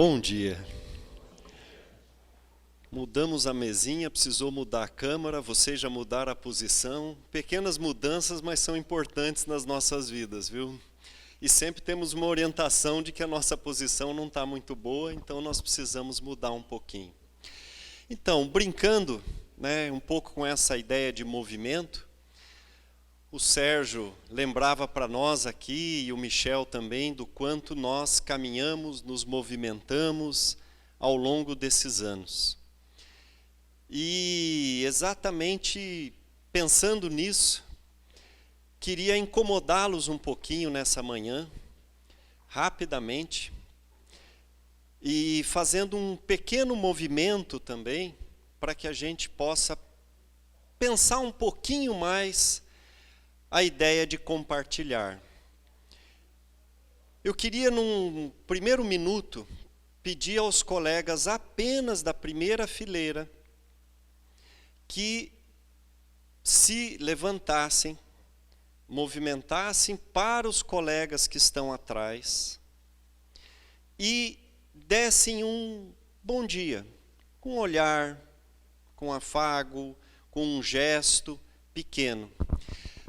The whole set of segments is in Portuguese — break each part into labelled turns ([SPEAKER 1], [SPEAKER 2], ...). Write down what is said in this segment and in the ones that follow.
[SPEAKER 1] Bom dia. Mudamos a mesinha, precisou mudar a câmera, vocês já mudaram a posição. Pequenas mudanças, mas são importantes nas nossas vidas, viu? E sempre temos uma orientação de que a nossa posição não está muito boa, então nós precisamos mudar um pouquinho. Então, brincando, um pouco com essa ideia de movimento, o Sérgio lembrava para nós aqui, e o Michel também, do quanto nós caminhamos, nos movimentamos ao longo desses anos. E exatamente pensando nisso, queria incomodá-los um pouquinho nessa manhã, rapidamente, e fazendo um pequeno movimento também, para que a gente possa pensar um pouquinho mais a ideia de compartilhar. Eu queria, num primeiro minuto, pedir aos colegas apenas da primeira fileira que se levantassem, movimentassem para os colegas que estão atrás e dessem um bom dia, com um olhar, com afago, com um gesto pequeno.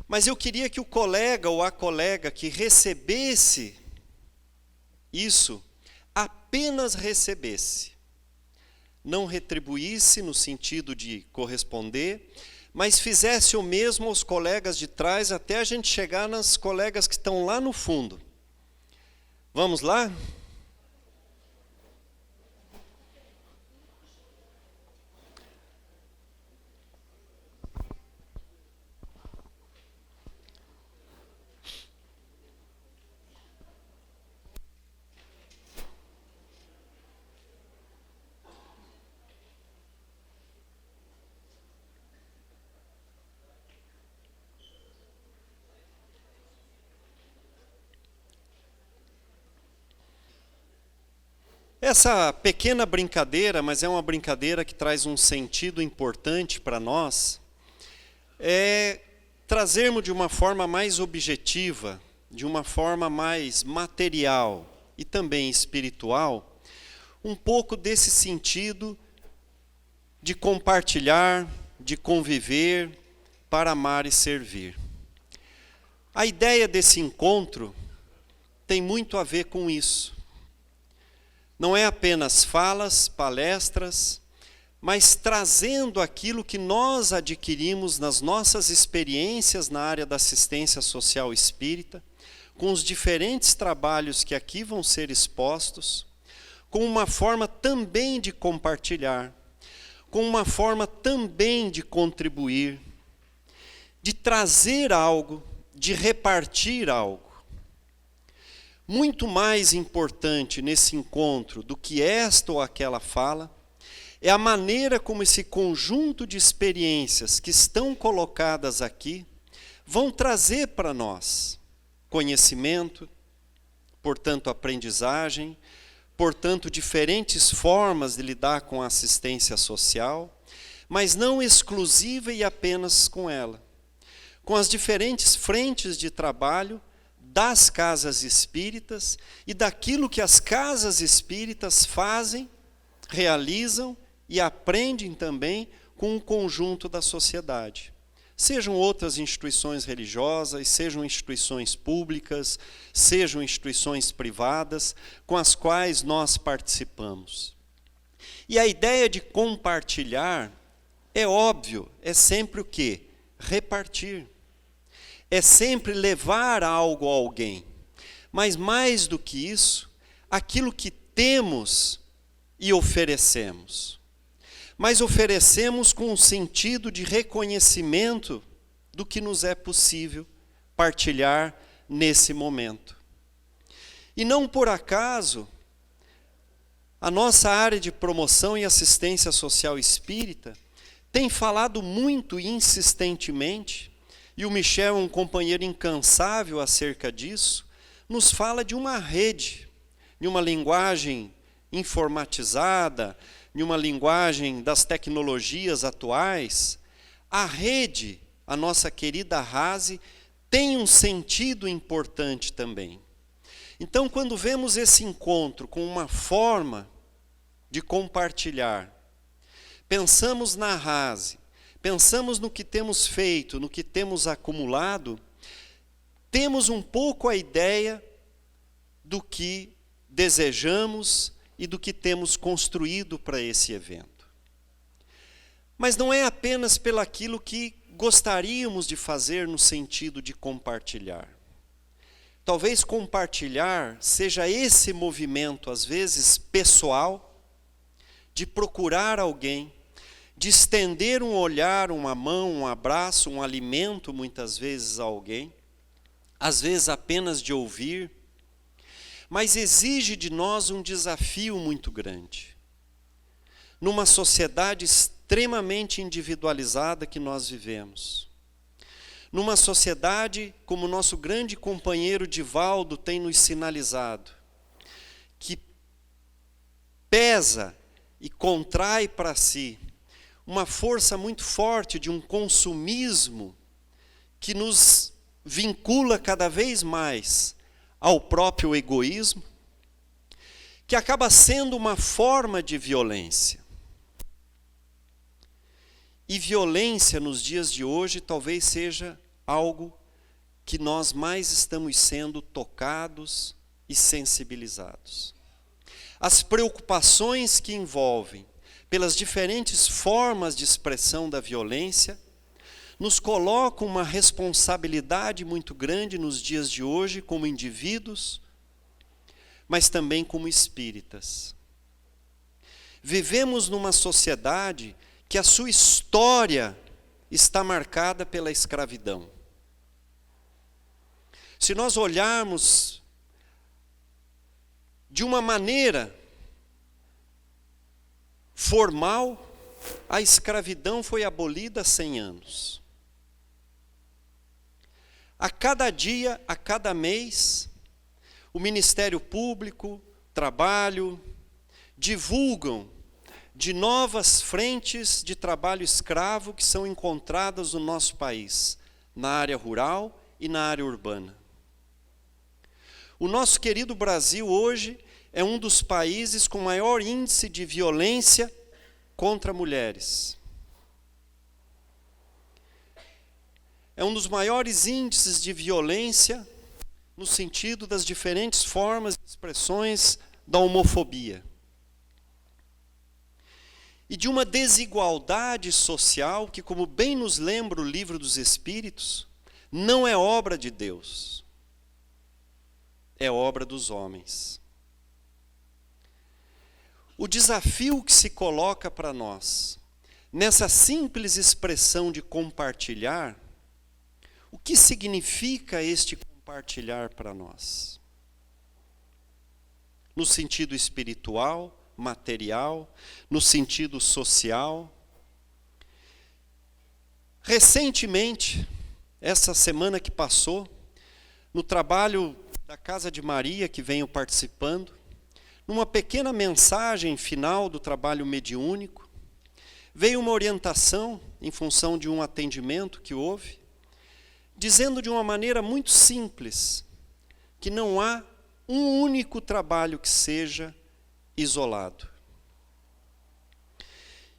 [SPEAKER 1] Mas eu queria que o colega ou a colega que recebesse isso, apenas recebesse. Não retribuísse no sentido de corresponder, mas fizesse o mesmo aos colegas de trás, até a gente chegar nas colegas que estão lá no fundo. Vamos lá? Essa pequena brincadeira, mas é uma brincadeira que traz um sentido importante para nós, é trazermos de uma forma mais objetiva, de uma forma mais material e também espiritual, um pouco desse sentido de compartilhar, de conviver, para amar e servir. A ideia desse encontro tem muito a ver com isso. Não é apenas falas, palestras, mas trazendo aquilo que nós adquirimos nas nossas experiências na área da assistência social espírita, com os diferentes trabalhos que aqui vão ser expostos, com uma forma também de compartilhar, com uma forma também de contribuir, de trazer algo, de repartir algo. Muito mais importante nesse encontro do que esta ou aquela fala, é a maneira como esse conjunto de experiências que estão colocadas aqui vão trazer para nós conhecimento, portanto aprendizagem, portanto diferentes formas de lidar com a assistência social, mas não exclusiva e apenas com ela. Com as diferentes frentes de trabalho das casas espíritas e daquilo que as casas espíritas fazem, realizam e aprendem também com o conjunto da sociedade. Sejam outras instituições religiosas, sejam instituições públicas, sejam instituições privadas, com as quais nós participamos. E a ideia de compartilhar, é óbvio, é sempre o quê? Repartir. É sempre levar algo a alguém. Mas mais do que isso, aquilo que temos e oferecemos. Mas oferecemos com um sentido de reconhecimento do que nos é possível partilhar nesse momento. E não por acaso, a nossa área de promoção e assistência social espírita tem falado muito insistentemente, e o Michel é um companheiro incansável acerca disso, nos fala de uma rede, de uma linguagem informatizada, de uma linguagem das tecnologias atuais. A rede, a nossa querida RASE, tem um sentido importante também. Então, quando vemos esse encontro com uma forma de compartilhar, pensamos na rase, pensamos no que temos feito, no que temos acumulado, temos um pouco a ideia do que desejamos e do que temos construído para esse evento. Mas não é apenas pelaquilo que gostaríamos de fazer no sentido de compartilhar. Talvez compartilhar seja esse movimento, às vezes pessoal, de procurar alguém, de estender um olhar, uma mão, um abraço, um alimento, muitas vezes a alguém, às vezes apenas de ouvir, mas exige de nós um desafio muito grande. Numa sociedade extremamente individualizada que nós vivemos, numa sociedade, como nosso grande companheiro Divaldo tem nos sinalizado, que pesa e contrai para si uma força muito forte de um consumismo que nos vincula cada vez mais ao próprio egoísmo, que acaba sendo uma forma de violência. E violência nos dias de hoje talvez seja algo que nós mais estamos sendo tocados e sensibilizados. As preocupações que envolvem pelas diferentes formas de expressão da violência nos colocam uma responsabilidade muito grande nos dias de hoje como indivíduos, mas também como espíritas. Vivemos numa sociedade que a sua história está marcada pela escravidão. Se nós olharmos de uma maneira formal, a escravidão foi abolida há 100 anos. A cada dia, a cada mês, o Ministério Público, Trabalho, divulgam de novas frentes de trabalho escravo que são encontradas no nosso país, na área rural e na área urbana. O nosso querido Brasil hoje é um dos países com maior índice de violência contra mulheres. É um dos maiores índices de violência no sentido das diferentes formas e expressões da homofobia. E de uma desigualdade social que, como bem nos lembra o Livro dos Espíritos, não é obra de Deus, é obra dos homens. O desafio que se coloca para nós, nessa simples expressão de compartilhar, o que significa este compartilhar para nós? No sentido espiritual, material, no sentido social. Recentemente, essa semana que passou, no trabalho da Casa de Maria, que venho participando, numa pequena mensagem final do trabalho mediúnico, veio uma orientação em função de um atendimento que houve, dizendo de uma maneira muito simples que não há um único trabalho que seja isolado.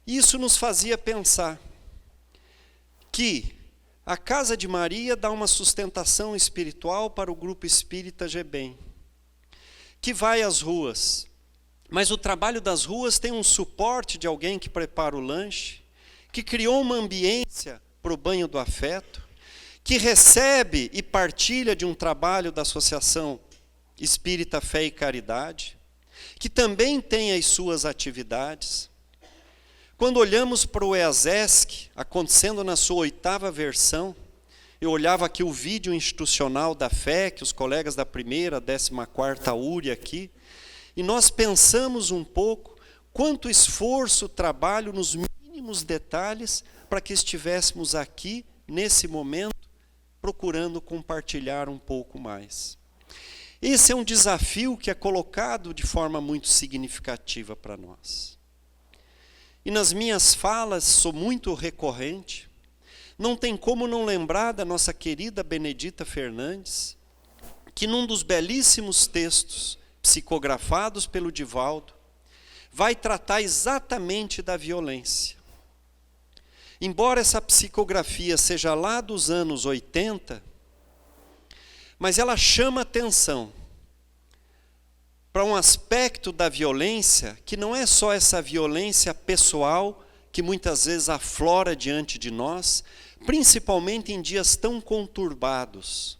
[SPEAKER 1] Isso nos fazia pensar que a Casa de Maria dá uma sustentação espiritual para o grupo espírita GBEM, que vai às ruas, mas o trabalho das ruas tem um suporte de alguém que prepara o lanche, que criou uma ambiência para o banho do afeto, que recebe e partilha de um trabalho da Associação Espírita Fé e Caridade, que também tem as suas atividades. Quando olhamos para o EASESC, acontecendo na sua 8ª versão, eu olhava aqui o vídeo institucional da fé, que os colegas da 1ª, 14ª URI aqui, e nós pensamos um pouco quanto esforço, trabalho nos mínimos detalhes para que estivéssemos aqui, nesse momento, procurando compartilhar um pouco mais. Esse é um desafio que é colocado de forma muito significativa para nós. E nas minhas falas, sou muito recorrente, não tem como não lembrar da nossa querida Benedita Fernandes, que num dos belíssimos textos psicografados pelo Divaldo, vai tratar exatamente da violência. Embora essa psicografia seja lá dos anos 80, mas ela chama atenção para um aspecto da violência que não é só essa violência pessoal que muitas vezes aflora diante de nós, principalmente em dias tão conturbados,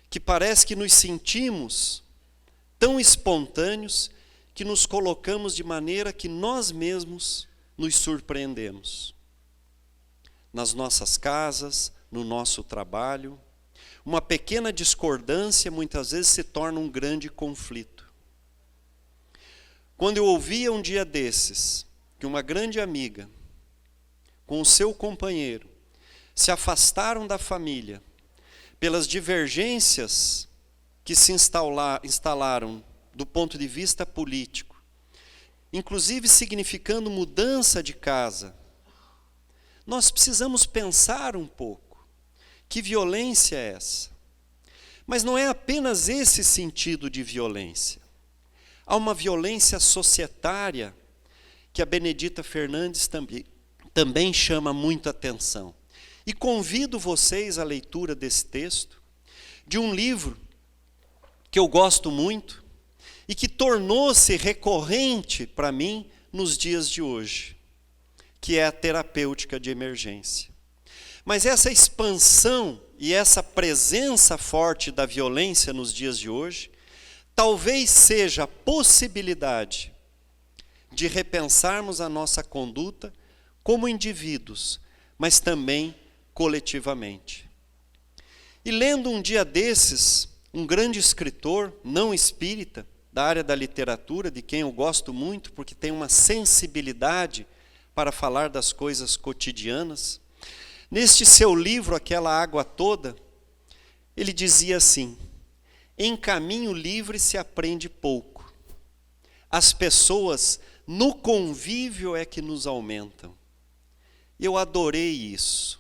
[SPEAKER 1] que parece que nos sentimos tão espontâneos que nos colocamos de maneira que nós mesmos nos surpreendemos. Nas nossas casas, no nosso trabalho, uma pequena discordância muitas vezes se torna um grande conflito. Quando eu ouvia um dia desses que uma grande amiga, com o seu companheiro, se afastaram da família pelas divergências que se instalaram do ponto de vista político, inclusive significando mudança de casa, nós precisamos pensar um pouco, que violência é essa? Mas não é apenas esse sentido de violência. Há uma violência societária que a Benedita Fernandes também chama muito atenção. E convido vocês à leitura desse texto, de um livro que eu gosto muito, e que tornou-se recorrente para mim nos dias de hoje, que é a terapêutica de emergência. Mas essa expansão e essa presença forte da violência nos dias de hoje, talvez seja a possibilidade de repensarmos a nossa conduta como indivíduos, mas também coletivamente. E lendo um dia desses, um grande escritor, não espírita, da área da literatura, de quem eu gosto muito, porque tem uma sensibilidade para falar das coisas cotidianas. Neste seu livro, Aquela Água Toda, ele dizia assim: em caminho livre se aprende pouco. As pessoas no convívio é que nos aumentam. Eu adorei isso.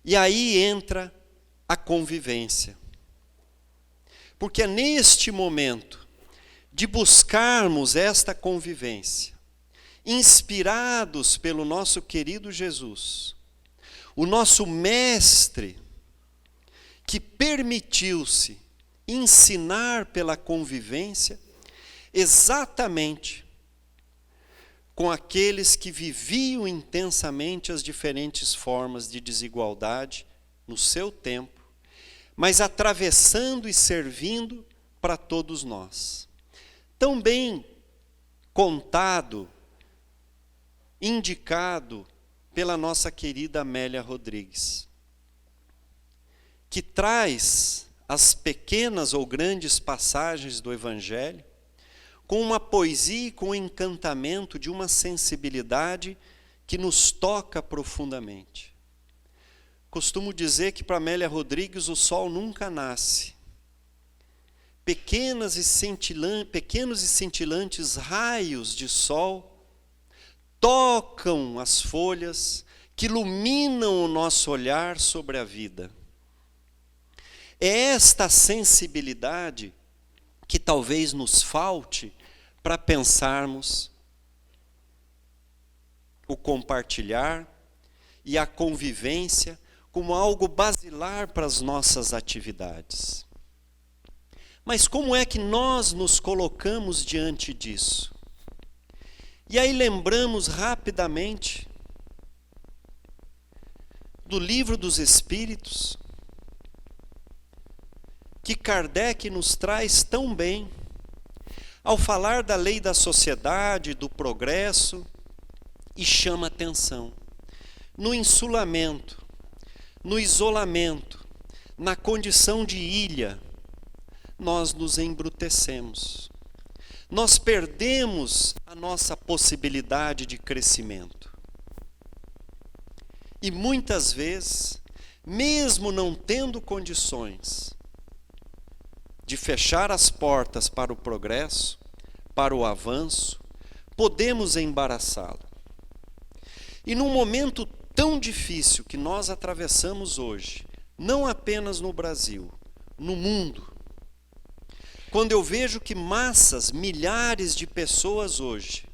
[SPEAKER 1] E aí entra a convivência. Porque é neste momento de buscarmos esta convivência, inspirados pelo nosso querido Jesus, o nosso mestre, que permitiu-se ensinar pela convivência exatamente com aqueles que viviam intensamente as diferentes formas de desigualdade no seu tempo, mas atravessando e servindo para todos nós. Tão bem contado, indicado pela nossa querida Amélia Rodrigues, que traz as pequenas ou grandes passagens do Evangelho com uma poesia e com um encantamento de uma sensibilidade que nos toca profundamente. Costumo dizer que para Amélia Rodrigues o sol nunca nasce. Pequenos e cintilantes raios de sol tocam as folhas que iluminam o nosso olhar sobre a vida. É esta sensibilidade que talvez nos falte para pensarmos o compartilhar e a convivência como algo basilar para as nossas atividades. Mas como é que nós nos colocamos diante disso? E aí lembramos rapidamente do Livro dos Espíritos, que Kardec nos traz tão bem, ao falar da lei da sociedade, do progresso, e chama atenção. No insulamento, no isolamento, na condição de ilha, nós nos embrutecemos. Nós perdemos a nossa possibilidade de crescimento. E muitas vezes, mesmo não tendo condições de fechar as portas para o progresso, para o avanço, podemos embaraçá-lo. E num momento tão difícil que nós atravessamos hoje, não apenas no Brasil, no mundo. Quando eu vejo que massas, milhares de pessoas hoje,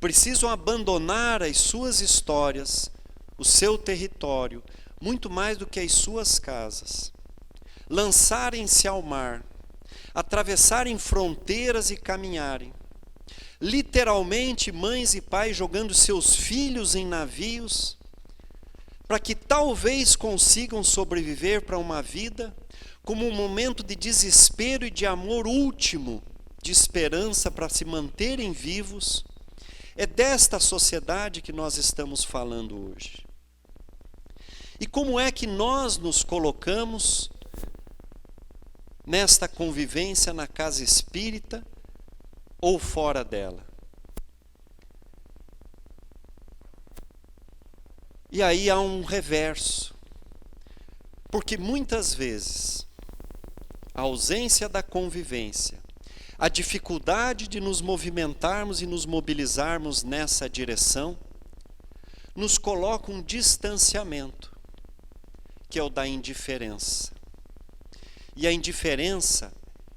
[SPEAKER 1] precisam abandonar as suas histórias, o seu território, muito mais do que as suas casas, lançarem-se ao mar, atravessarem fronteiras e caminharem, literalmente mães e pais jogando seus filhos em navios, para que talvez consigam sobreviver para uma vida como um momento de desespero e de amor último, de esperança para se manterem vivos. É desta sociedade que nós estamos falando hoje. E como é que nós nos colocamos nesta convivência na casa espírita ou fora dela? E aí há um reverso, porque muitas vezes a ausência da convivência, a dificuldade de nos movimentarmos e nos mobilizarmos nessa direção, nos coloca um distanciamento, que é o da indiferença. E a indiferença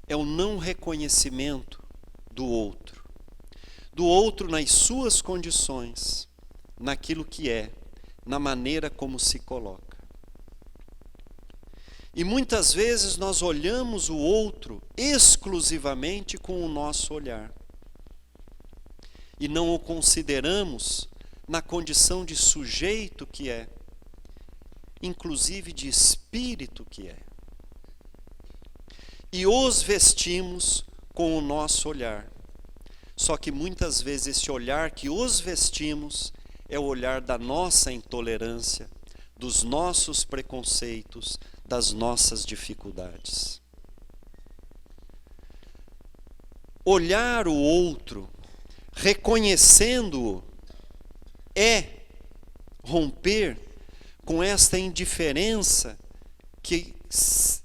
[SPEAKER 1] é o não reconhecimento do outro nas suas condições, naquilo que é, na maneira como se coloca. E muitas vezes nós olhamos o outro exclusivamente com o nosso olhar. E não o consideramos na condição de sujeito que é, inclusive de espírito que é. E os vestimos com o nosso olhar. Só que muitas vezes esse olhar que os vestimos é o olhar da nossa intolerância, dos nossos preconceitos, das nossas dificuldades. Olhar o outro, reconhecendo-o, é romper com esta indiferença que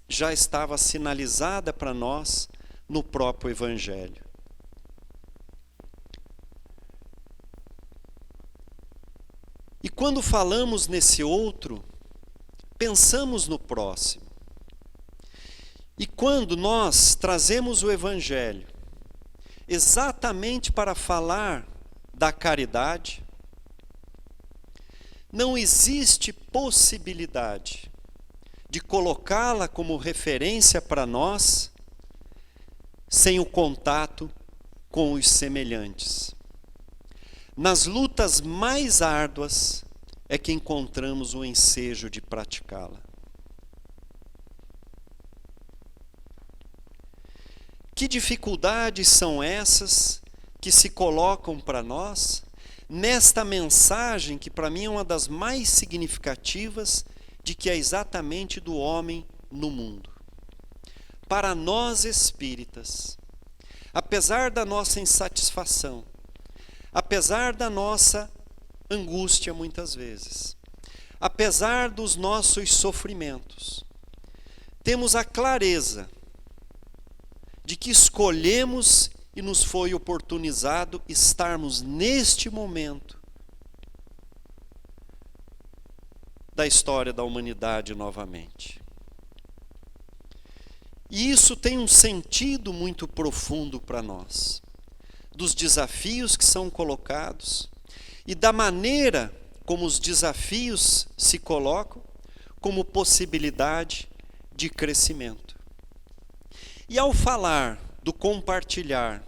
[SPEAKER 1] já estava sinalizada para nós no próprio Evangelho. E quando falamos nesse outro, pensamos no próximo. E quando nós trazemos o Evangelho exatamente para falar da caridade, não existe possibilidade de colocá-la como referência para nós sem o contato com os semelhantes. Nas lutas mais árduas é que encontramos o ensejo de praticá-la. Que dificuldades são essas que se colocam para nós nesta mensagem que para mim é uma das mais significativas de que é exatamente do homem no mundo. Para nós espíritas, apesar da nossa insatisfação, apesar da nossa angústia muitas vezes, apesar dos nossos sofrimentos, temos a clareza de que escolhemos e nos foi oportunizado estarmos neste momento da história da humanidade novamente. E isso tem um sentido muito profundo para nós, dos desafios que são colocados e da maneira como os desafios se colocam como possibilidade de crescimento. E ao falar do compartilhar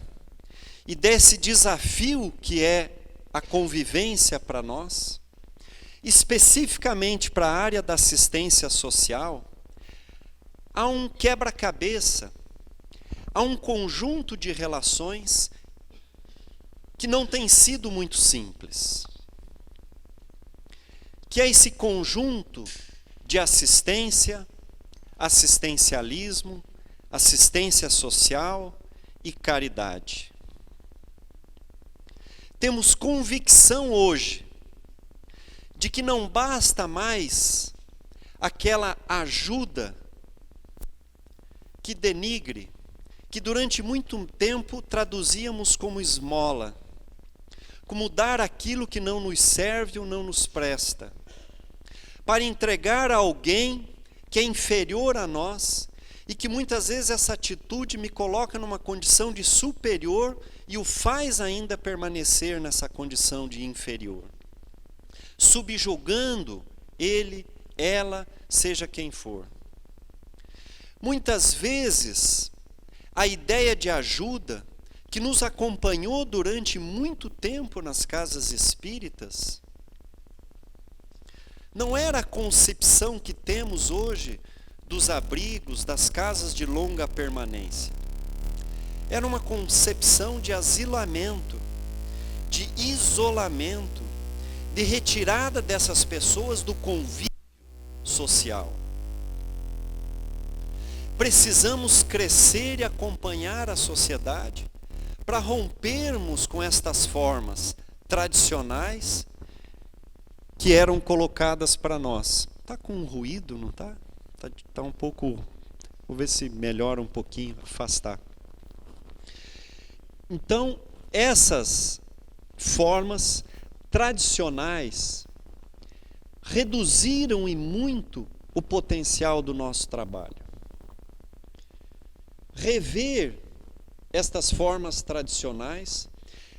[SPEAKER 1] e desse desafio que é a convivência para nós, especificamente para a área da assistência social, há um quebra-cabeça, há um conjunto de relações que não tem sido muito simples. Que é esse conjunto de assistência, assistencialismo, assistência social e caridade. Temos convicção hoje de que não basta mais aquela ajuda que denigre, que durante muito tempo traduzíamos como esmola, como dar aquilo que não nos serve ou não nos presta. para entregar a alguém que é inferior a nós, e que muitas vezes essa atitude me coloca numa condição de superior e o faz ainda permanecer nessa condição de inferior, subjugando ele, ela, seja quem for. Muitas vezes, a ideia de ajuda, que nos acompanhou durante muito tempo nas casas espíritas, não era a concepção que temos hoje dos abrigos, das casas de longa permanência. Era uma concepção de asilamento, de isolamento, de retirada dessas pessoas do convívio social. Precisamos crescer e acompanhar a sociedade para rompermos com estas formas tradicionais que eram colocadas para nós. Está com um ruído, não está? Está um pouco... Vou ver se melhora um pouquinho, afastar. Então, essas formas tradicionais reduziram e muito o potencial do nosso trabalho. Rever estas formas tradicionais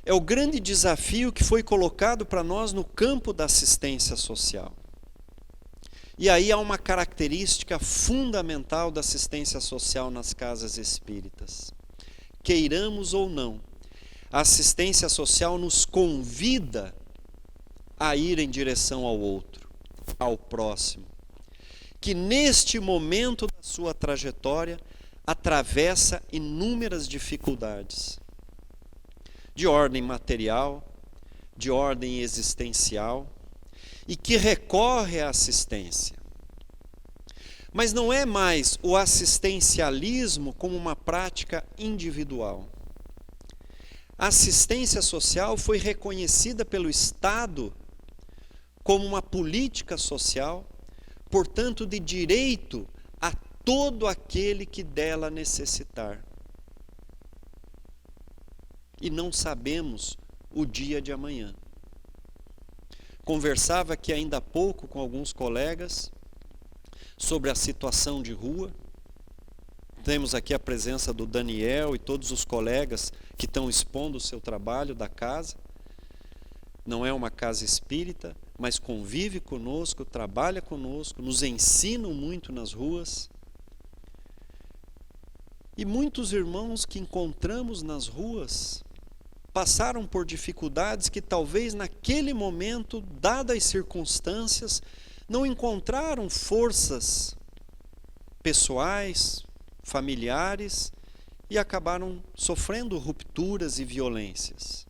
[SPEAKER 1] é o grande desafio que foi colocado para nós no campo da assistência social. E aí há uma característica fundamental da assistência social nas casas espíritas. Queiramos ou não, a assistência social nos convida a ir em direção ao outro, ao próximo, que neste momento da sua trajetória atravessa inúmeras dificuldades, de ordem material, de ordem existencial, e que recorre à assistência. Mas não é mais o assistencialismo como uma prática individual. A assistência social foi reconhecida pelo Estado como uma política social, portanto, de direito a todo aquele que dela necessitar. E não sabemos o dia de amanhã. Conversava aqui ainda há pouco com alguns colegas sobre a situação de rua. Temos aqui a presença do Daniel e todos os colegas que estão expondo o seu trabalho da casa. Não é uma casa espírita, mas convive conosco, trabalha conosco, nos ensinam muito nas ruas. E muitos irmãos que encontramos nas ruas passaram por dificuldades que talvez naquele momento, dadas as circunstâncias, não encontraram forças pessoais, familiares e acabaram sofrendo rupturas e violências.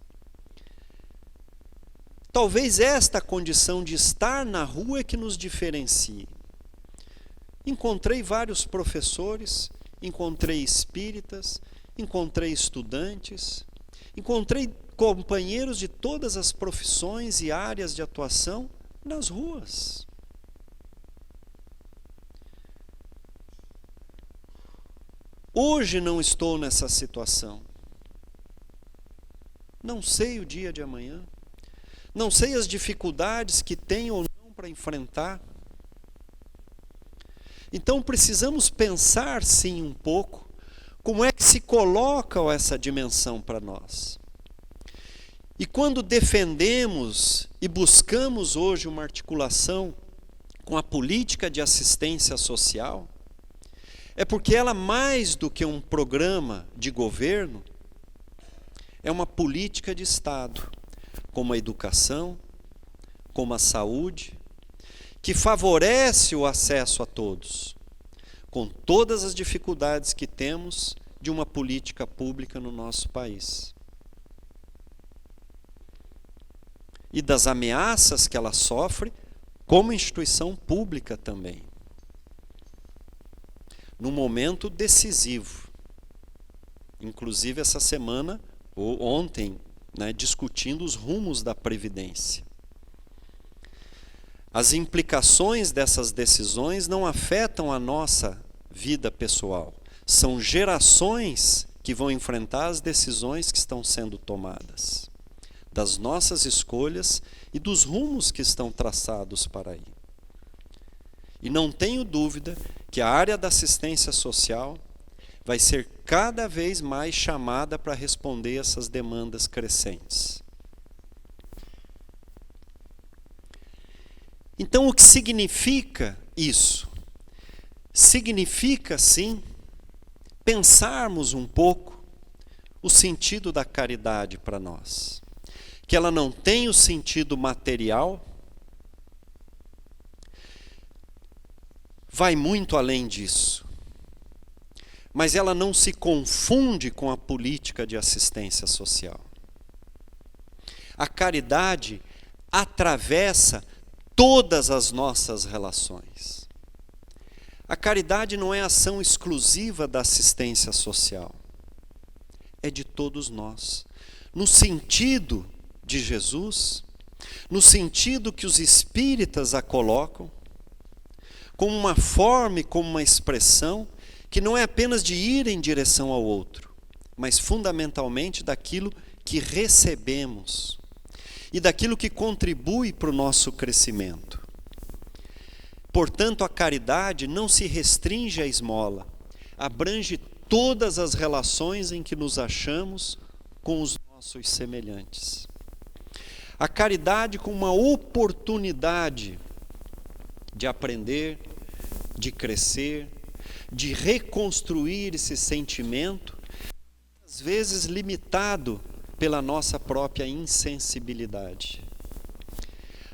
[SPEAKER 1] Talvez esta condição de estar na rua é que nos diferencie. Encontrei vários professores, encontrei espíritas, encontrei estudantes, encontrei companheiros de todas as profissões e áreas de atuação nas ruas. Hoje não estou nessa situação. Não sei o dia de amanhã. Não sei as dificuldades que tenho ou não para enfrentar. Então precisamos pensar sim um pouco como é que se coloca essa dimensão para nós. E quando defendemos e buscamos hoje uma articulação com a política de assistência social, é porque ela, mais do que um programa de governo, é uma política de Estado, como a educação, como a saúde, que favorece o acesso a todos, com todas as dificuldades que temos de uma política pública no nosso país. E das ameaças que ela sofre como instituição pública também. Num momento decisivo. Inclusive essa semana, ou ontem, discutindo os rumos da Previdência. As implicações dessas decisões não afetam a nossa vida pessoal. São gerações que vão enfrentar as decisões que estão sendo tomadas, das nossas escolhas e dos rumos que estão traçados para aí. E não tenho dúvida que a área da assistência social vai ser cada vez mais chamada para responder essas demandas crescentes. Então, o que significa isso? Significa, sim, pensarmos um pouco o sentido da caridade para nós. Que ela não tem o sentido material, vai muito além disso. Mas ela não se confunde com a política de assistência social. A caridade atravessa todas as nossas relações. A caridade não é ação exclusiva da assistência social. É de todos nós. No sentido de Jesus, no sentido que os espíritas a colocam, como uma forma e como uma expressão que não é apenas de ir em direção ao outro, mas fundamentalmente daquilo que recebemos e daquilo que contribui para o nosso crescimento. Portanto, a caridade não se restringe à esmola, abrange todas as relações em que nos achamos com os nossos semelhantes. A caridade como uma oportunidade de aprender, de crescer, de reconstruir esse sentimento, às vezes limitado pela nossa própria insensibilidade.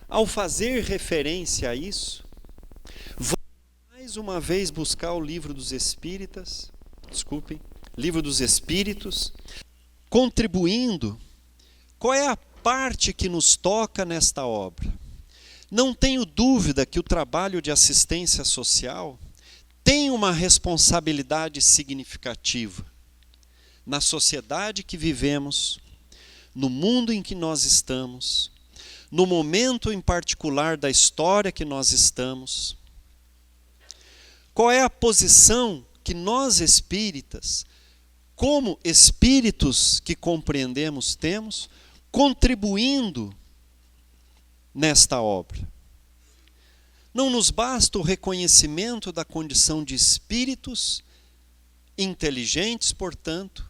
[SPEAKER 1] Ao fazer referência a isso, vou mais uma vez buscar o livro dos Espíritos, contribuindo. Qual é a parte que nos toca nesta obra? Não tenho dúvida que o trabalho de assistência social tem uma responsabilidade significativa na sociedade que vivemos, no mundo em que nós estamos, no momento em particular da história que nós estamos. Qual é a posição que nós espíritas, como espíritos que compreendemos, temos, contribuindo nesta obra? Não nos basta o reconhecimento da condição de espíritos inteligentes, portanto,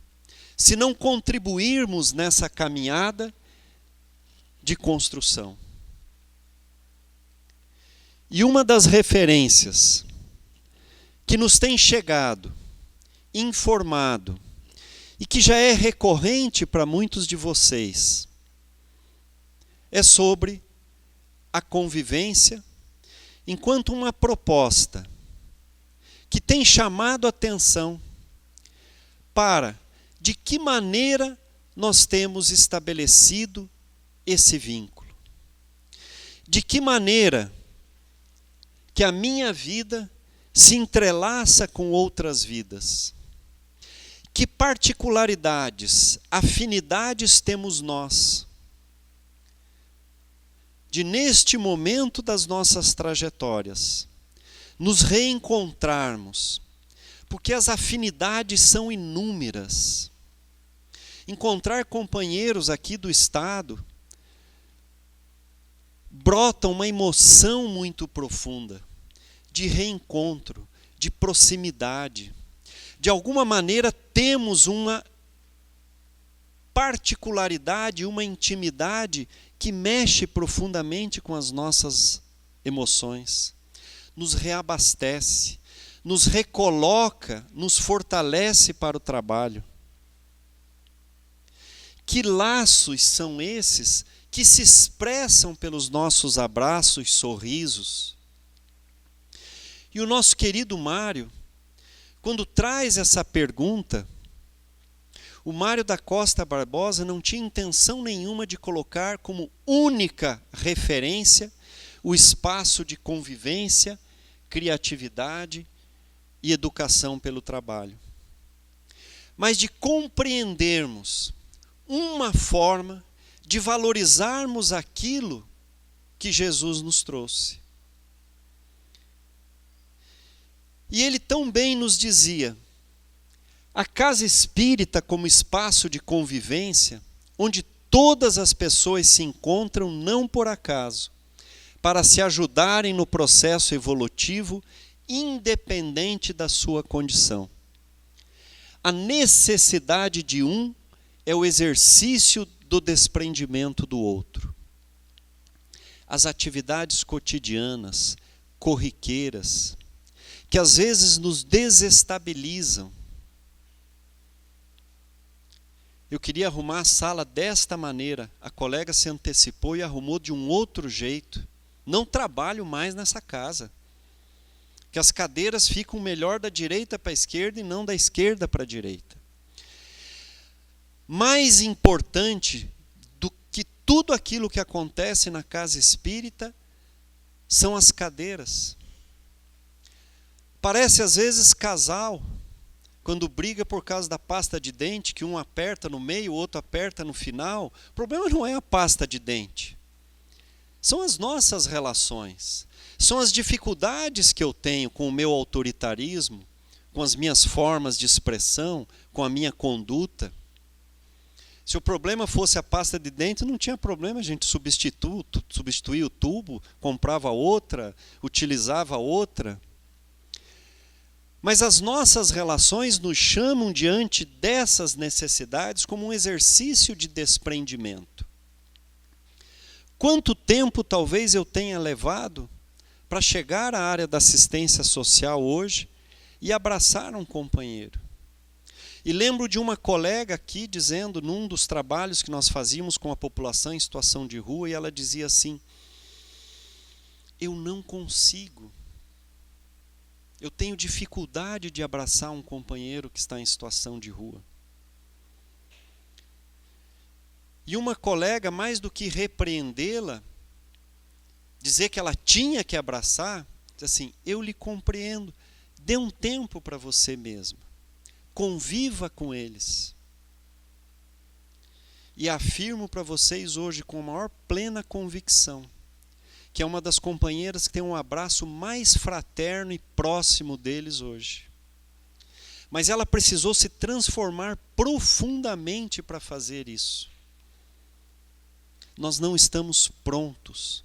[SPEAKER 1] se não contribuirmos nessa caminhada de construção. E uma das referências que nos tem chegado, informado, e que já é recorrente para muitos de vocês, é sobre a convivência enquanto uma proposta que tem chamado a atenção para de que maneira nós temos estabelecido esse vínculo. De que maneira que a minha vida se entrelaça com outras vidas. Que particularidades, afinidades temos nós de, neste momento das nossas trajetórias, nos reencontrarmos, porque as afinidades são inúmeras. Encontrar companheiros aqui do Estado brota uma emoção muito profunda, de reencontro, de proximidade. De alguma maneira temos uma particularidade, uma intimidade que mexe profundamente com as nossas emoções, nos reabastece, nos recoloca, nos fortalece para o trabalho. Que laços são esses que se expressam pelos nossos abraços, sorrisos? E o nosso querido Mário, quando traz essa pergunta, o Mário da Costa Barbosa não tinha intenção nenhuma de colocar como única referência o espaço de convivência, criatividade e educação pelo trabalho, mas de compreendermos uma forma de valorizarmos aquilo que Jesus nos trouxe. E ele tão bem nos dizia: a casa espírita como espaço de convivência, onde todas as pessoas se encontram não por acaso, para se ajudarem no processo evolutivo, independente da sua condição. A necessidade de um é o exercício do desprendimento do outro. As atividades cotidianas, corriqueiras, que às vezes nos desestabilizam. Eu queria arrumar a sala desta maneira. A colega se antecipou e arrumou de um outro jeito. Não trabalho mais nessa casa. Que as cadeiras ficam melhor da direita para a esquerda e não da esquerda para a direita. Mais importante do que tudo aquilo que acontece na casa espírita são as cadeiras. Parece às vezes casal, quando briga por causa da pasta de dente, que um aperta no meio, o outro aperta no final. O problema não é a pasta de dente. São as nossas relações. São as dificuldades que eu tenho com o meu autoritarismo, com as minhas formas de expressão, com a minha conduta. Se o problema fosse a pasta de dente, não tinha problema, a gente substituía o tubo, comprava outra, utilizava outra. Mas as nossas relações nos chamam diante dessas necessidades como um exercício de desprendimento. Quanto tempo talvez eu tenha levado para chegar à área da assistência social hoje e abraçar um companheiro? E lembro de uma colega aqui dizendo, num dos trabalhos que nós fazíamos com a população em situação de rua, e ela dizia assim: eu não consigo. Eu tenho dificuldade de abraçar um companheiro que está em situação de rua. E uma colega, mais do que repreendê-la, dizer que ela tinha que abraçar, diz assim: eu lhe compreendo, dê um tempo para você mesma, conviva com eles. E afirmo para vocês hoje com a maior plena convicção, que é uma das companheiras que tem um abraço mais fraterno e próximo deles hoje. Mas ela precisou se transformar profundamente para fazer isso. Nós não estamos prontos.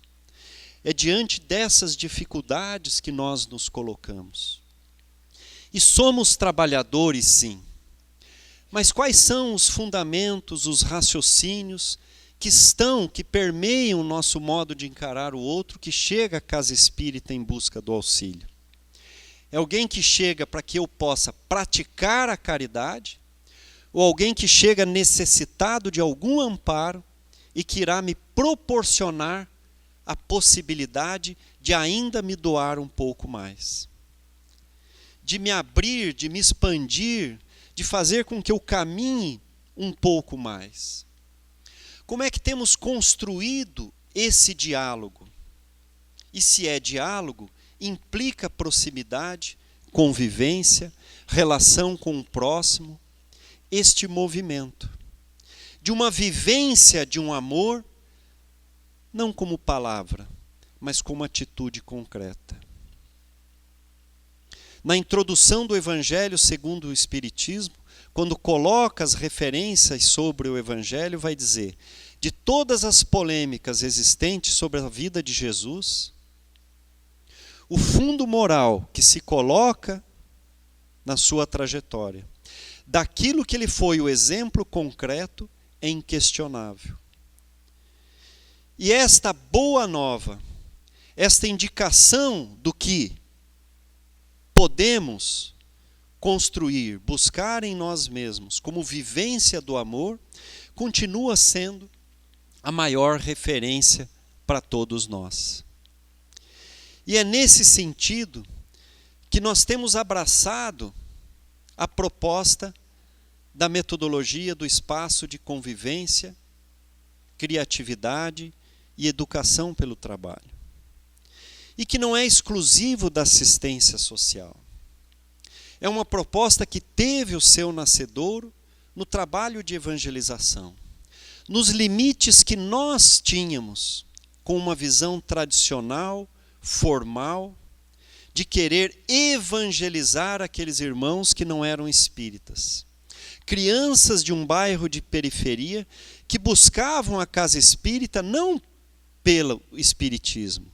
[SPEAKER 1] É diante dessas dificuldades que nós nos colocamos. E somos trabalhadores, sim. Mas quais são os fundamentos, os raciocínios que permeiam o nosso modo de encarar o outro, que chega à casa espírita em busca do auxílio? É alguém que chega para que eu possa praticar a caridade, ou alguém que chega necessitado de algum amparo e que irá me proporcionar a possibilidade de ainda me doar um pouco mais, de me abrir, de me expandir, de fazer com que eu caminhe um pouco mais. Como é que temos construído esse diálogo? E se é diálogo, implica proximidade, convivência, relação com o próximo, este movimento de uma vivência de um amor, não como palavra, mas como atitude concreta. Na introdução do Evangelho segundo o Espiritismo, quando coloca as referências sobre o Evangelho, vai dizer: de todas as polêmicas existentes sobre a vida de Jesus, o fundo moral que se coloca na sua trajetória, daquilo que ele foi o exemplo concreto, é inquestionável. E esta boa nova, esta indicação do que podemos construir, buscar em nós mesmos como vivência do amor, continua sendo a maior referência para todos nós. E é nesse sentido que nós temos abraçado a proposta da metodologia do espaço de convivência, criatividade e educação pelo trabalho. E que não é exclusivo da assistência social. É uma proposta que teve o seu nascedouro no trabalho de evangelização, nos limites que nós tínhamos com uma visão tradicional, formal, de querer evangelizar aqueles irmãos que não eram espíritas. Crianças de um bairro de periferia que buscavam a casa espírita não pelo espiritismo,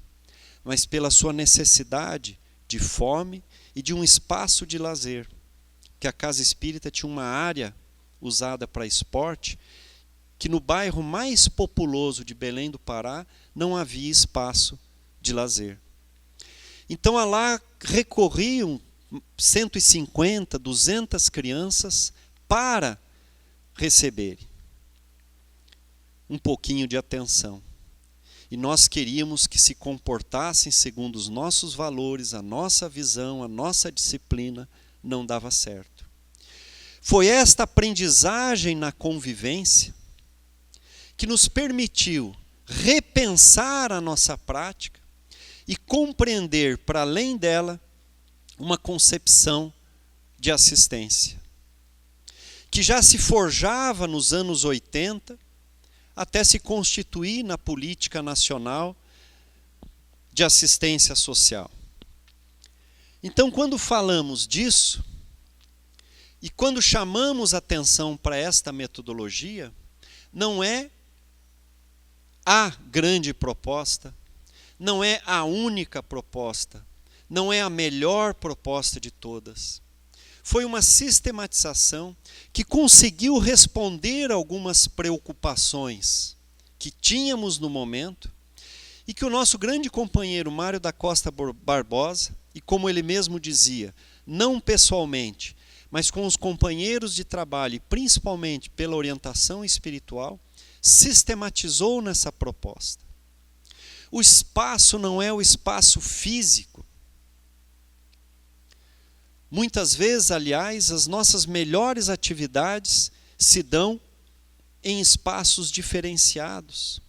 [SPEAKER 1] mas pela sua necessidade de fome e de um espaço de lazer. Que a Casa Espírita tinha uma área usada para esporte, que no bairro mais populoso de Belém do Pará não havia espaço de lazer. Então lá recorriam 150, 200 crianças para receberem um pouquinho de atenção. E nós queríamos que se comportassem segundo os nossos valores, a nossa visão, a nossa disciplina, não dava certo. Foi esta aprendizagem na convivência que nos permitiu repensar a nossa prática e compreender, para além dela, uma concepção de assistência, que já se forjava nos anos 80, até se constituir na política nacional de assistência social. Então, quando falamos disso, e quando chamamos atenção para esta metodologia, não é a grande proposta, não é a única proposta, não é a melhor proposta de todas. Foi uma sistematização que conseguiu responder a algumas preocupações que tínhamos no momento e que o nosso grande companheiro Mário da Costa Barbosa, e como ele mesmo dizia, não pessoalmente, mas com os companheiros de trabalho e principalmente pela orientação espiritual, sistematizou nessa proposta. O espaço não é o espaço físico. Muitas vezes, aliás, as nossas melhores atividades se dão em espaços diferenciados.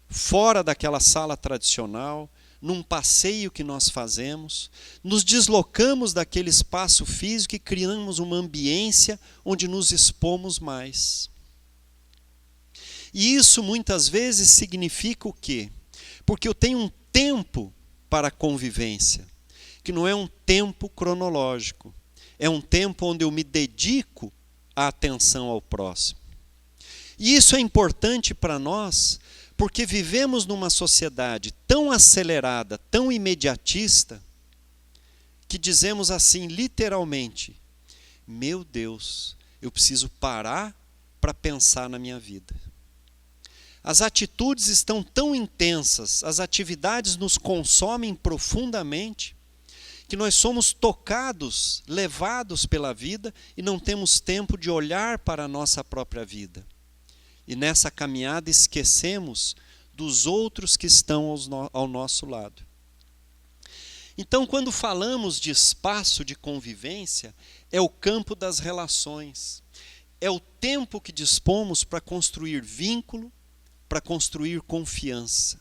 [SPEAKER 1] Fora daquela sala tradicional, num passeio que nós fazemos, nos deslocamos daquele espaço físico e criamos uma ambiência onde nos expomos mais. E isso muitas vezes significa o quê? Porque eu tenho um tempo para a convivência, que não é um tempo cronológico, é um tempo onde eu me dedico à atenção ao próximo. E isso é importante para nós, porque vivemos numa sociedade tão acelerada, tão imediatista, que dizemos assim, literalmente, meu Deus, eu preciso parar para pensar na minha vida. As atitudes estão tão intensas, as atividades nos consomem profundamente, que nós somos tocados, levados pela vida e não temos tempo de olhar para a nossa própria vida. E nessa caminhada esquecemos dos outros que estão ao nosso lado. Então, quando falamos de espaço de convivência, é o campo das relações. É o tempo que dispomos para construir vínculo, para construir confiança,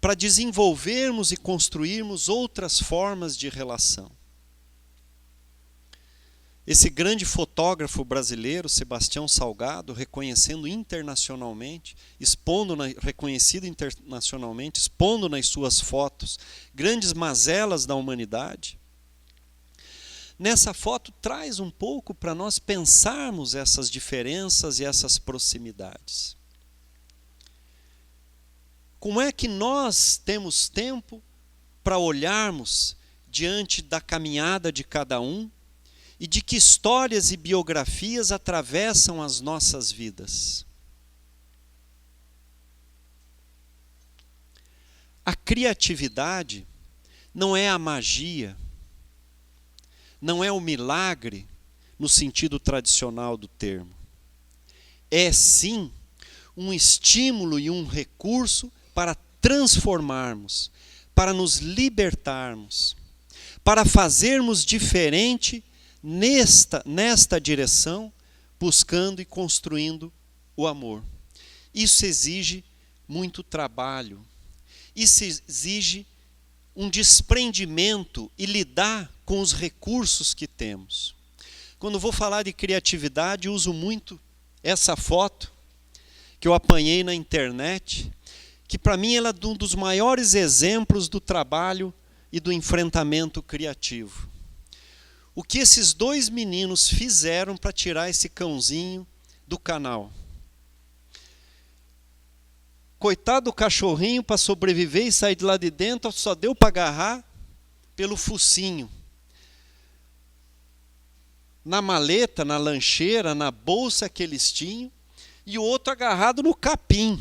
[SPEAKER 1] para desenvolvermos e construirmos outras formas de relação. Esse grande fotógrafo brasileiro, Sebastião Salgado, reconhecido internacionalmente, expondo nas suas fotos grandes mazelas da humanidade, nessa foto traz um pouco para nós pensarmos essas diferenças e essas proximidades. Como é que nós temos tempo para olharmos diante da caminhada de cada um e de que histórias e biografias atravessam as nossas vidas? A criatividade não é a magia, não é o milagre no sentido tradicional do termo. É sim um estímulo e um recurso para transformarmos, para nos libertarmos, para fazermos diferente nesta direção, buscando e construindo o amor. Isso exige muito trabalho, isso exige um desprendimento e lidar com os recursos que temos. Quando vou falar de criatividade, uso muito essa foto que eu apanhei na internet, que para mim ela é um dos maiores exemplos do trabalho e do enfrentamento criativo. O que esses dois meninos fizeram para tirar esse cãozinho do canal? coitado do cachorrinho, para sobreviver e sair de lá de dentro, só deu para agarrar pelo focinho. Na maleta, na lancheira, na bolsa que eles tinham, e o outro agarrado no capim.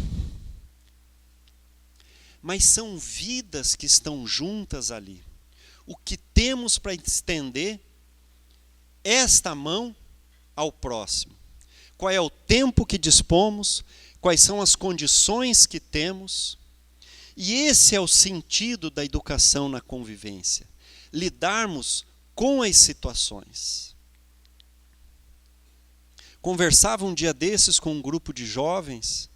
[SPEAKER 1] Mas são vidas que estão juntas ali. O que temos para estender esta mão ao próximo? Qual é o tempo que dispomos? Quais são as condições que temos? E esse é o sentido da educação na convivência. Lidarmos com as situações. Conversava um dia desses com um grupo de jovens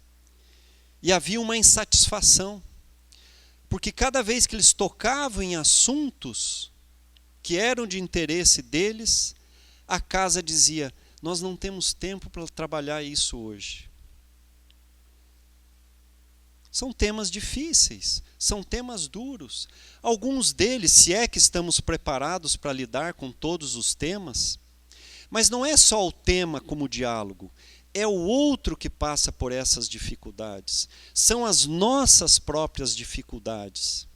[SPEAKER 1] e havia uma insatisfação. Porque cada vez que eles tocavam em assuntos que eram de interesse deles, a casa dizia: nós não temos tempo para trabalhar isso hoje. São temas difíceis, são temas duros. Alguns deles, se é que estamos preparados para lidar com todos os temas, mas não é só o tema como diálogo, é o outro que passa por essas dificuldades. São as nossas próprias dificuldades.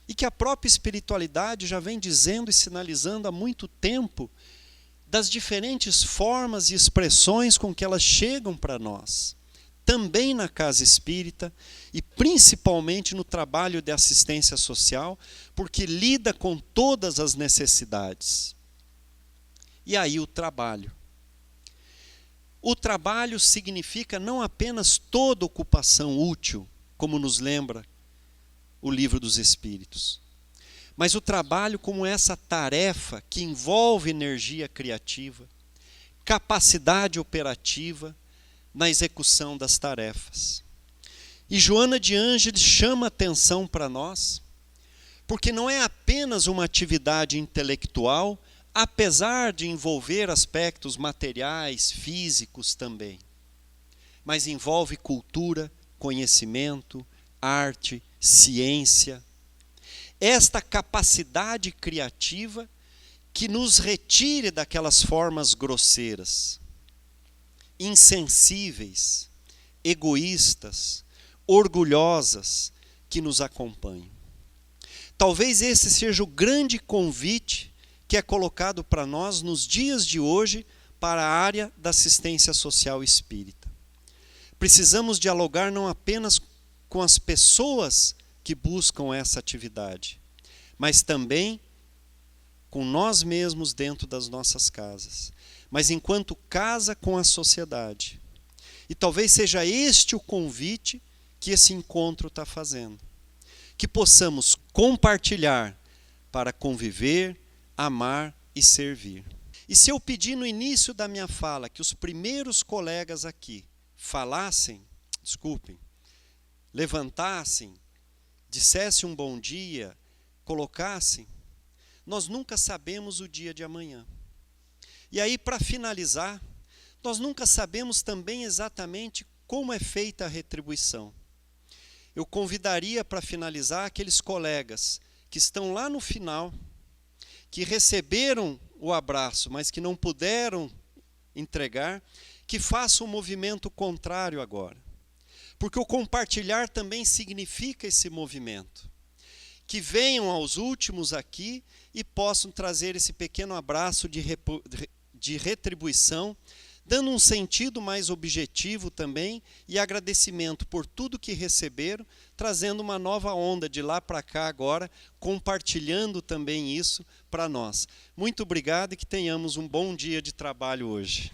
[SPEAKER 1] E que a própria espiritualidade já vem dizendo e sinalizando há muito tempo das diferentes formas e expressões com que elas chegam para nós. Também na casa espírita e principalmente no trabalho de assistência social, porque lida com todas as necessidades. E aí o trabalho. O trabalho significa não apenas toda ocupação útil, como nos lembra o Livro dos Espíritos, mas o trabalho como essa tarefa que envolve energia criativa, capacidade operativa na execução das tarefas. E Joana de Ângeles chama atenção para nós, porque não é apenas uma atividade intelectual, apesar de envolver aspectos materiais, físicos também, mas envolve cultura, conhecimento, arte, ciência. Esta capacidade criativa que nos retire daquelas formas grosseiras, insensíveis, egoístas, orgulhosas que nos acompanham. Talvez esse seja o grande convite que é colocado para nós nos dias de hoje para a área da assistência social espírita. Precisamos dialogar não apenas com as pessoas que buscam essa atividade, mas também com nós mesmos dentro das nossas casas, mas enquanto casa com a sociedade. E talvez seja este o convite que esse encontro está fazendo. Que possamos compartilhar para conviver, amar e servir. E se eu pedir no início da minha fala que os primeiros colegas aqui levantassem, dissessem um bom dia, colocassem, nós nunca sabemos o dia de amanhã. E aí, para finalizar, nós nunca sabemos também exatamente como é feita a retribuição. Eu convidaria para finalizar aqueles colegas que estão lá no final, que receberam o abraço, mas que não puderam entregar, que façam um movimento contrário agora. Porque o compartilhar também significa esse movimento. Que venham aos últimos aqui e possam trazer esse pequeno abraço de retribuição, dando um sentido mais objetivo também e agradecimento por tudo que receberam, trazendo uma nova onda de lá para cá agora, compartilhando também isso para nós. Muito obrigado e que tenhamos um bom dia de trabalho hoje.